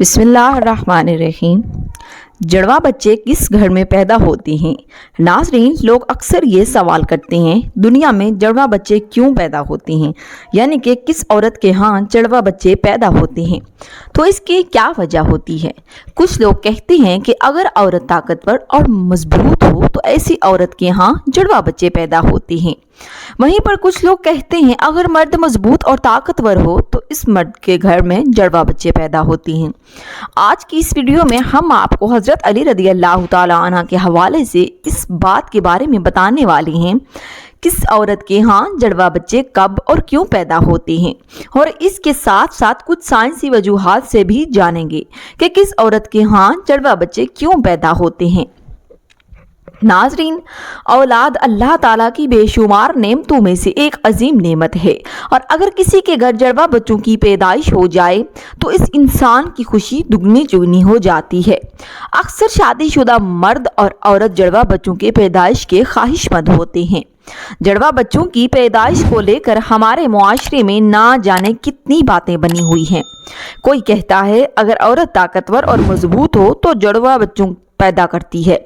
بسم اللہ الرحمن الرحیم۔ جڑواں بچے کس گھر میں پیدا ہوتے ہیں؟ ناظرین، لوگ اکثر یہ سوال کرتے ہیں دنیا میں جڑواں بچے کیوں پیدا ہوتے ہیں، یعنی کہ کس عورت کے ہاں جڑواں بچے پیدا ہوتے ہیں، تو اس کی کیا وجہ ہوتی ہے؟ کچھ لوگ کہتے ہیں کہ اگر عورت طاقتور اور مضبوط ہو تو ایسی عورت کے ہاں جڑواں بچے پیدا ہوتے ہیں۔ وہیں پر کچھ لوگ کہتے ہیں اگر مرد مضبوط اور طاقتور ہو تو اس مرد کے گھر میں جڑواں بچے پیدا ہوتے ہیں۔ آج کی اس ویڈیو میں ہم آپ کو حضرت علی رضی اللہ تعالی عنہ کے حوالے سے اس بات کے بارے میں بتانے والے ہیں کس عورت کے ہاں جڑواں بچے کب اور کیوں پیدا ہوتے ہیں، اور اس کے ساتھ ساتھ کچھ سائنسی وجوہات سے بھی جانیں گے کہ کس عورت کے ہاں جڑواں بچے کیوں پیدا ہوتے ہیں۔ ناظرین، اولاد اللہ تعالیٰ کی بے شمار نعمتوں میں سے ایک عظیم نعمت ہے، اور اگر کسی کے گھر جڑواں بچوں کی پیدائش ہو جائے تو اس انسان کی خوشی دگنی چگنی ہو جاتی ہے۔ اکثر شادی شدہ مرد اور عورت جڑواں بچوں کے پیدائش کے خواہش مند ہوتے ہیں۔ جڑواں بچوں کی پیدائش کو لے کر ہمارے معاشرے میں نہ جانے کتنی باتیں بنی ہوئی ہیں۔ کوئی کہتا ہے اگر عورت طاقتور اور مضبوط ہو تو جڑواں بچوں پیدا کرتی ہے،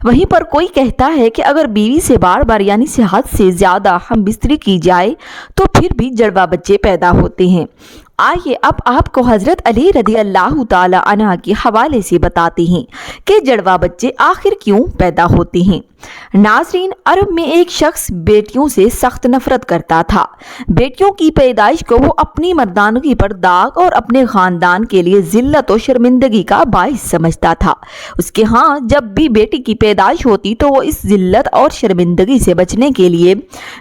وہیں پر کوئی کہتا ہے کہ اگر بیوی سے بار بار یعنی حد سے زیادہ ہم بستری کی جائے تو پھر بھی جڑواں بچے پیدا ہوتے ہیں۔ آئیے اب آپ کو حضرت علی رضی اللہ تعالی عنہ کے حوالے سے بتاتے ہیں کہ جڑواں بچے آخر کیوں پیدا ہوتے ہیں۔ ناظرین، عرب میں ایک شخص بیٹیوں سے سخت نفرت کرتا تھا۔ بیٹیوں کی پیدائش کو وہ اپنی مردانگی پر داغ اور اپنے خاندان کے لیے ذلت و شرمندگی کا باعث سمجھتا تھا۔ اس کے ہاں جب بھی بیٹی کی پیدائش ہوتی تو وہ اس ذلت اور شرمندگی سے بچنے کے لیے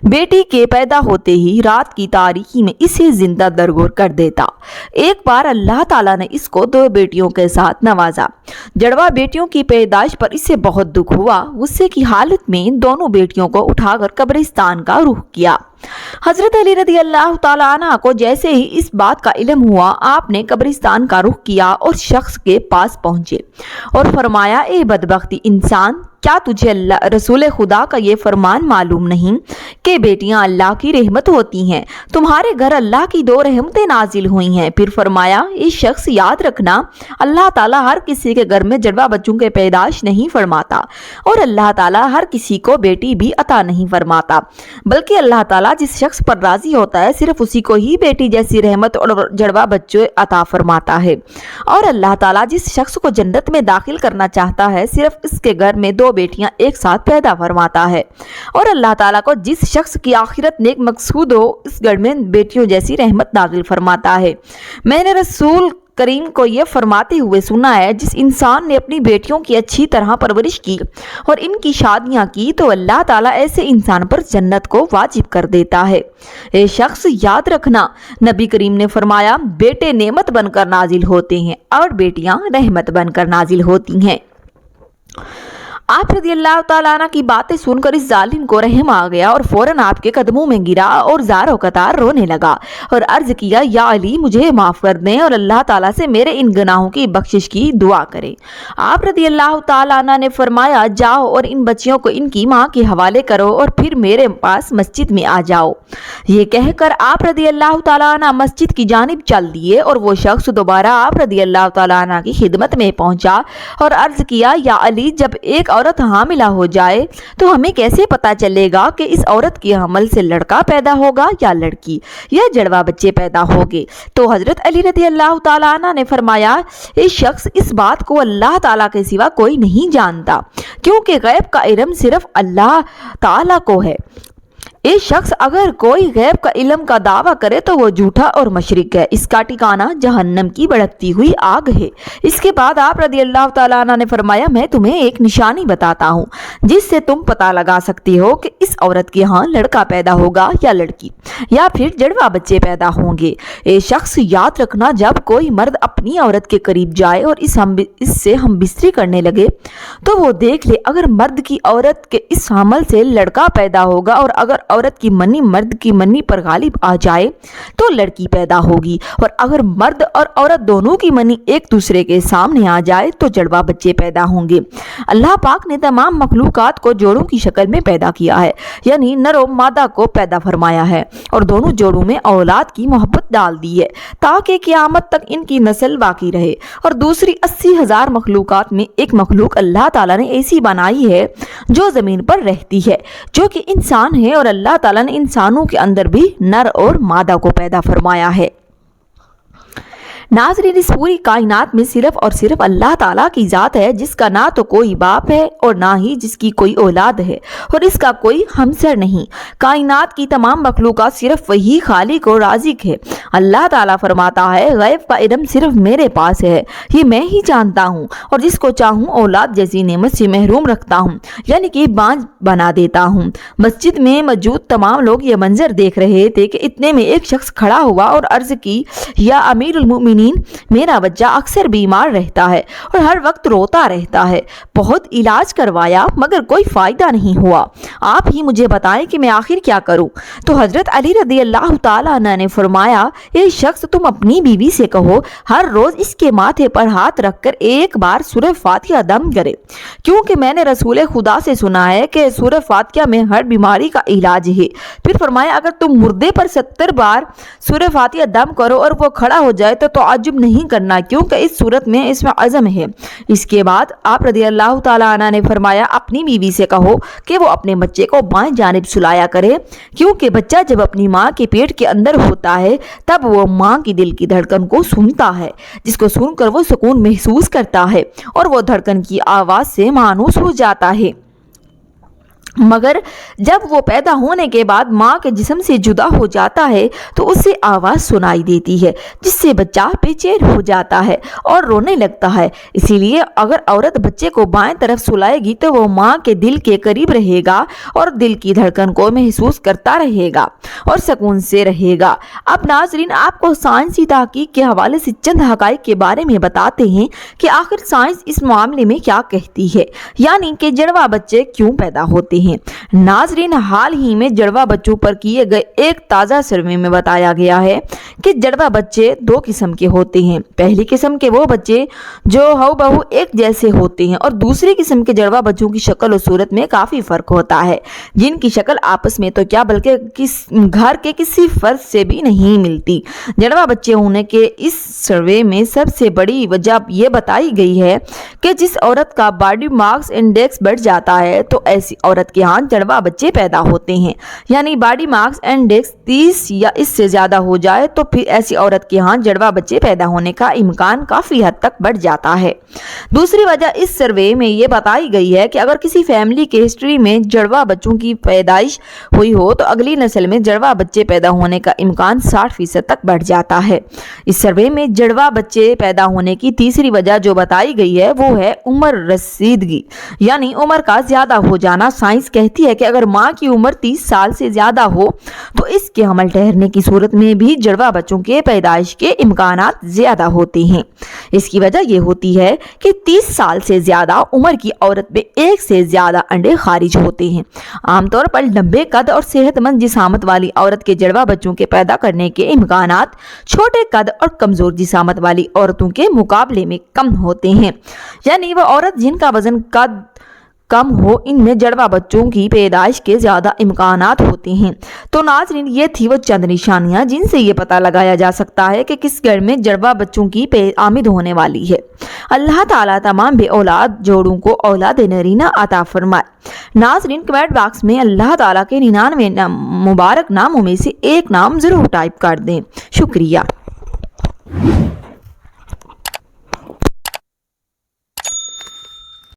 بیٹی کے پیدا ہوتے ہی رات کی تاریکی میں اسے زندہ درگور کر دیتا۔ ایک بار اللہ تعالیٰ نے اس کو 2 بیٹیوں کے ساتھ نوازا۔ جڑواں بیٹیوں کی پیدائش پر اسے بہت دکھ ہوا۔ غصے کی حالت میں دونوں بیٹیوں کو اٹھا کر قبرستان کا رخ کیا۔ حضرت علی رضی اللہ تعالیٰ عنہ کو جیسے ہی اس بات کا علم ہوا، آپ نے قبرستان کا رخ کیا اور شخص کے پاس پہنچے اور فرمایا، اے بدبختی انسان، کیا تجھے اللہ رسول خدا کا یہ فرمان معلوم نہیں کہ بیٹیاں اللہ کی رحمت ہوتی ہیں؟ تمہارے گھر اللہ کی 2 رحمتیں نازل ہوئی ہیں۔ پھر فرمایا، اے شخص، یاد رکھنا اللہ تعالیٰ ہر کسی کے گھر میں جڑواں بچوں کے پیدائش نہیں فرماتا، اور اللہ تعالیٰ ہر کسی کو بیٹی بھی عطا نہیں فرماتا، بلکہ اللہ تعالیٰ جس شخص پر راضی ہوتا ہے صرف اسی کو ہی بیٹی جیسی رحمت اور جڑواں بچے عطا فرماتا ہے، اور اللہ تعالیٰ جس شخص کو جنت میں داخل کرنا چاہتا ہے صرف اس کے گھر میں 2 بیٹیاں ایک ساتھ پیدا فرماتا ہے، اور اللہ تعالیٰ کو جس شخص کی آخرت نیک مقصود ہو اس گھر میں بیٹیوں جیسی رحمت نازل فرماتا ہے۔ میں نے رسول کریم کو یہ فرماتے ہوئے سنا ہے، جس انسان نے اپنی بیٹیوں کی اچھی طرح پرورش کی اور ان کی شادیاں کی تو اللہ تعالیٰ ایسے انسان پر جنت کو واجب کر دیتا ہے۔ اے شخص، یاد رکھنا نبی کریم نے فرمایا، بیٹے نعمت بن کر نازل ہوتے ہیں اور بیٹیاں رحمت بن کر نازل ہوتی ہیں۔ آپ رضی اللہ تعالیٰ عنہ کی باتیں سن کر اس ظالم کو رحم آ گیا اور فوراً آپ کے قدموں میں گرا اور زار و قطار رونے لگا اور عرض کیا، یا علی، مجھے معاف کر دیں اور اللہ تعالیٰ سے میرے ان گناہوں کی بخشش کی دعا کریں۔ آپ رضی اللہ تعالیٰ عنہ نے فرمایا، جاؤ اور ان بچیوں کو ان کی ماں کے حوالے کرو اور پھر میرے پاس مسجد میں آ جاؤ۔ یہ کہہ کر آپ رضی اللہ تعالیٰ عنہ مسجد کی جانب چل دیے، اور وہ شخص دوبارہ آپ رضی اللہ تعالیٰ عنہ کی خدمت میں پہنچا اور عرض کیا، یا علی، جب ایک عورت حاملہ ہو جائے تو ہمیں کیسے پتا چلے گا کہ اس عورت کے حمل سے لڑکا پیدا ہوگا یا لڑکی، یا جڑواں بچے پیدا ہوگے؟ تو حضرت علی رضی اللہ تعالیٰ عنہ نے فرمایا، اس شخص، اس بات کو اللہ تعالیٰ کے سوا کوئی نہیں جانتا، کیونکہ غیب کا علم صرف اللہ تعالیٰ کو ہے۔ ایک شخص اگر کوئی غیب کا علم کا دعویٰ کرے تو وہ جھوٹا اور مشرک ہے، اس کا ٹھکانہ جہنم کی بھڑکتی ہوئی آگ ہے۔ اس کے بعد آپ رضی اللہ تعالیٰ عنہ نے فرمایا، میں تمہیں ایک نشانی بتاتا ہوں جس سے تم پتہ لگا سکتے ہو کہ اس عورت کے ہاں لڑکا پیدا ہوگا یا لڑکی، یا پھر جڑواں بچے پیدا ہوں گے۔ اے شخص، یاد رکھنا جب کوئی مرد اپنی عورت کے قریب جائے اور اس سے ہم بستری کرنے لگے تو وہ دیکھ لے اگر مرد کی عورت کے اس حمل سے لڑکا پیدا ہوگا، اور اگر عورت کی منی مرد کی منی پر غالب آ جائے تو لڑکی پیدا ہوگی، اور اگر مرد اور عورت دونوں کی منی ایک دوسرے کے سامنے آ جائے تو جڑواں بچے پیدا ہوں گے۔ اللہ پاک نے تمام مخلوقات کو جوڑوں کی شکل میں پیدا کیا ہے، یعنی نر و مادہ کو پیدا فرمایا ہے، اور دونوں جوڑوں میں اولاد کی محبت ڈال دی ہے تاکہ قیامت تک ان کی نسل باقی رہے۔ اور دوسری 80,000 مخلوقات میں ایک مخلوق اللہ تعالیٰ نے ایسی بنائی ہے جو زمین پر رہتی ہے، جو کہ انسان ہے، اور اللہ تعالیٰ نے انسانوں کے اندر بھی نر اور مادہ کو پیدا فرمایا ہے۔ ناظرین، اس پوری کائنات میں صرف اور صرف اللہ تعالیٰ کی ذات ہے جس کا نہ تو کوئی باپ ہے اور نہ ہی جس کی کوئی اولاد ہے، اور اس کا کوئی ہمسر نہیں۔ کائنات کی تمام مخلوقات صرف وہی خالق اور رازق ہے۔ اللہ تعالیٰ فرماتا ہے، غیب کا علم صرف میرے پاس ہے، یہ میں ہی جانتا ہوں، اور جس کو چاہوں اولاد جیسی نعمت سے محروم رکھتا ہوں، یعنی کہ بانجھ بنا دیتا ہوں۔ مسجد میں موجود تمام لوگ یہ منظر دیکھ رہے تھے کہ اتنے میں ایک شخص کھڑا ہوا اور عرض کی، یا امیر المؤمنین، میرا بچہ اکثر بیمار رہتا ہے اور ہر وقت روتا رہتا ہے، بہت علاج کروایا مگر کوئی فائدہ نہیں ہوا، آپ ہی مجھے بتائیں کہ میں آخر کیا کروں؟ تو حضرت علی رضی اللہ تعالیٰ عنہ نے فرمایا، اے شخص، تم اپنی بیوی سے کہو ہر روز اس کے ماتھے پر ہاتھ رکھ کر ایک بار سورہ فاتحہ دم کرے، کیونکہ میں نے رسول خدا سے سنا ہے کہ سورہ فاتحہ میں ہر بیماری کا علاج ہے۔ پھر فرمایا، اگر تم مردے پر 70 بار سورہ فاتحہ دم کرو اور وہ کھڑا ہو جائے تو تعجب نہیں کرنا، کیونکہ اس صورت میں اس میں عزم ہے۔ اس کے بعد آپ رضی اللہ تعالیٰ عنہ نے فرمایا، اپنی بیوی سے کہو کہ وہ اپنے بچے کو بائیں جانب سلایا کرے، کیونکہ بچہ جب اپنی ماں کے پیٹ کے اندر ہوتا ہے تب وہ ماں کی دل کی دھڑکن کو سنتا ہے، جس کو سن کر وہ سکون محسوس کرتا ہے اور وہ دھڑکن کی آواز سے مانوس ہو جاتا ہے۔ مگر جب وہ پیدا ہونے کے بعد ماں کے جسم سے جدا ہو جاتا ہے تو اسے آواز سنائی دیتی ہے، جس سے بچہ بے چین ہو جاتا ہے اور رونے لگتا ہے۔ اسی لیے اگر عورت بچے کو بائیں طرف سلائے گی تو وہ ماں کے دل کے قریب رہے گا اور دل کی دھڑکن کو محسوس کرتا رہے گا اور سکون سے رہے گا۔ اب ناظرین، آپ کو سائنسی تحقیق کے حوالے سے چند حقائق کے بارے میں بتاتے ہیں کہ آخر سائنس اس معاملے میں کیا کہتی ہے، یعنی کہ جڑواں بچے کیوں پیدا ہوتے ہیں۔ ناظرین، حال ہی میں جڑواں بچوں پر کیے گئے ایک تازہ سروے میں بتایا گیا ہے کہ جڑواں بچے 2 قسم کے ہوتے ہیں۔ پہلی قسم کے وہ بچے جو ہو بہو ایک جیسے ہوتے ہیں، اور دوسری قسم کے جڑواں بچوں کی شکل و صورت میں کافی فرق ہوتا ہے، جن کی شکل آپس میں تو کیا بلکہ گھر کے کسی فرد سے بھی نہیں ملتی۔ جڑواں بچے ہونے کے اس سروے میں سب سے بڑی وجہ یہ بتائی گئی ہے کہ جس عورت کا باڈی ماس انڈیکس بڑھ جاتا ہے تو ایسی عورت کے ہاں جڑواں بچے پیدا ہوتے ہیں، یعنی باڈی ماس انڈیکس 30 یا اس سے زیادہ ہو جائے تو پھر ایسی عورت کے ہاں جڑواں بچے پیدا ہونے کا امکان کافی حد تک بڑھ جاتا ہے۔ دوسری وجہ اس سروے میں یہ بتائی گئی ہے کہ اگر کسی فیملی کے ہسٹری میں جڑواں بچوں کی پیدائش ہوئی ہو تو اگلی نسل میں جڑواں بچے پیدا ہونے کا امکان 60% تک بڑھ جاتا ہے۔ اس سروے میں جڑواں بچے پیدا ہونے کی تیسری وجہ جو بتائی گئی ہے وہ ہے عمر رسیدگی، یعنی عمر کا زیادہ ہو جانا۔ سائنس کہتی ہے کہ اگر ماں کی عمر 30 سال سے زیادہ ہو تو اس کے حمل ٹھہرنے کی صورت میں بھی جڑواں بچوں کے پیدائش کے امکانات زیادہ ہوتے ہیں۔ اس کی وجہ یہ ہوتی ہے کہ 30 سال سے زیادہ عمر کی عورت میں 1 سے زیادہ انڈے خارج ہوتے ہیں۔ عام طور پر لمبے قد اور صحت مند جسامت والی عورت کے جڑواں بچوں کے پیدا کرنے کے امکانات چھوٹے قد اور کمزور جسامت والی عورتوں کے مقابلے میں کم ہوتے ہیں، یعنی وہ عورت جن کا وزن قد کم ہو ان میں جڑواں بچوں کی پیدائش کے زیادہ امکانات ہوتے ہیں۔ تو ناظرین، یہ تھی وہ چند نشانیاں جن سے یہ پتہ لگایا جا سکتا ہے کہ کس گھر میں جڑواں بچوں کی آمد ہونے والی ہے۔ اللہ تعالیٰ تمام بے اولاد جوڑوں کو اولاد نرینہ عطا فرمائے۔ ناظرین، کمنٹ باکس میں اللہ تعالیٰ کے 99 مبارک ناموں میں سے ایک نام ضرور ٹائپ کر دیں۔ شکریہ۔